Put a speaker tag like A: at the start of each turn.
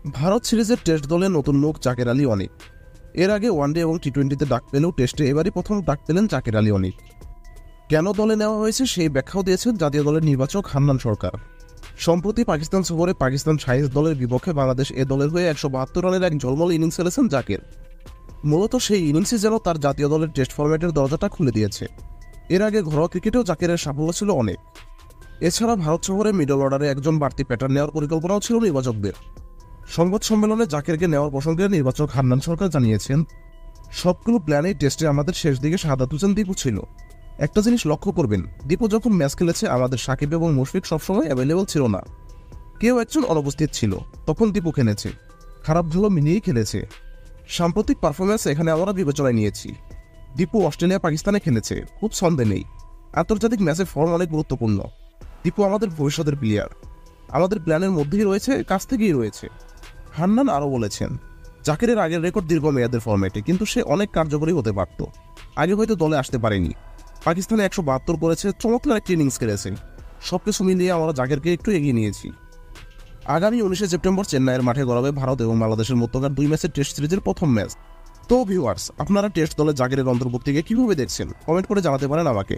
A: ভারত সিরিজের টেস্ট দলে নতুন মুখ জাকের আলী অনিক। এর আগে ওয়ানডে এবং টি-20তে ডাক পেলেও টেস্টে এবারই প্রথম ডাক পেলেন জাকের আলী অনিক। কেন দলে নেওয়া হয়েছে সেই ব্যাখ্যাও দিয়েছেন জাতীয় দলের নির্বাচক হান্নান সরকার। সম্প্রতি পাকিস্তান সফরে পাকিস্তান শাহিজ দলের বিপক্ষে বাংলাদেশ এ দলের হয়ে 172 রানের এক ঝলমল ইনিংস খেলেছেন জাকের। মূলত সেই ইনিংসই যেন তার জাতীয় দলের টেস্ট ফরম্যাটের দরজাটা খুলে দিয়েছে। এর আগে ঘরোয়া ক্রিকেটেও জাকেরের সাফল্য ছিল অনেক। এছাড়া ভারত শহরে মিডল অর্ডারে একজন বাড়তি প্যাটার্ন নেওয়ার পরিকল্পনাও ছিল নির্বাচকদের। সংবাদ সম্মেলনে জাকেরকে নেওয়ার প্রসঙ্গে নির্বাচক হান্নান সরকার জানিয়েছেন, সবগুলো প্ল্যানেই টেস্টে আমাদের শেষ দিকে শাহাদাত হোসেন দীপু ছিল। একটা জিনিস লক্ষ্য করবেন, দীপু যখন ম্যাচ খেলেছে আমাদের সাকিব এবং মুশফিক সবসময় অ্যাভেলেবল ছিল না, কেউ একজন অনুপস্থিত ছিল, তখন দীপু খেলেছে, খারাপ ভালো মিলিয়েই খেলেছে। সাম্প্রতিক পারফরমেন্স এখানে আমরা বিবেচনায় নিয়েছি। দীপু অস্ট্রেলিয়া পাকিস্তানে খেলেছে, খুব সন্দেহ নেই। আন্তর্জাতিক ম্যাচে ফর্ম অনেক গুরুত্বপূর্ণ। দীপু আমাদের ভবিষ্যতের প্লেয়ার, আমাদের প্ল্যানের মধ্যেই রয়েছে, কাছ থেকেই রয়েছে। হান্নান আরও বলেছেন, জাকেরের আগের রেকর্ড দীর্ঘমেয়াদের ফরম্যাটে, কিন্তু সে অনেক কার্যকরী হতে পারত। আগে হয়তো দলে আসতে পারেনি। পাকিস্তানে 172 করেছে, চমৎকার একটা ইনিংস খেলেছে। সবকিছু মিলিয়ে আমরা জাকেরকে একটু এগিয়ে নিয়েছি। আগামী 19 সেপ্টেম্বর চেন্নাইয়ের মাঠে গড়াবে ভারত এবং বাংলাদেশের মধ্যকার 2 ম্যাচের টেস্ট সিরিজের প্রথম ম্যাচ। তো ভিউয়ার্স, আপনারা টেস্ট দলে জাকেরের অন্তর্ভুক্তিকে কিভাবে দেখছেন কমেন্ট করে জানাতে পারেন আমাকে।